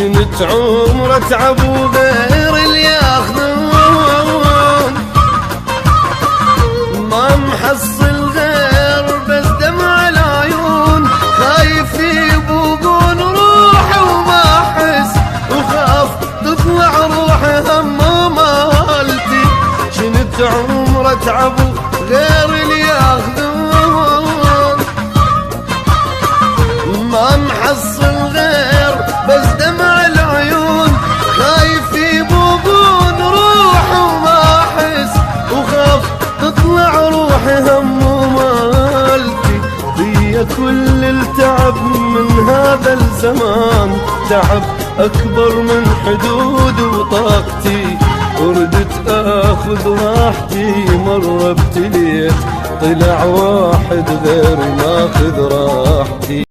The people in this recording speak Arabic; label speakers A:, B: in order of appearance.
A: جنت عمره تعب وغير اللي ياخذون، ما محصل غير بس دمع العيون، خايف يبوقون روحي وما احس، وخاف تطلع روحي هم مالتي. جنت عمره تعب غير اللي ياخذون، ما محصل غير بس دمع العيون، خايف يبوقون روحي وما احس، وخاف تطلع روحي هم مالتي. هي كل التعب من هذا الزمان، تعب اكبر من حدود وطاقتي، وردت اخذ راحتي مرة ابتليت، طلع واحد غير ماخذ راحتي.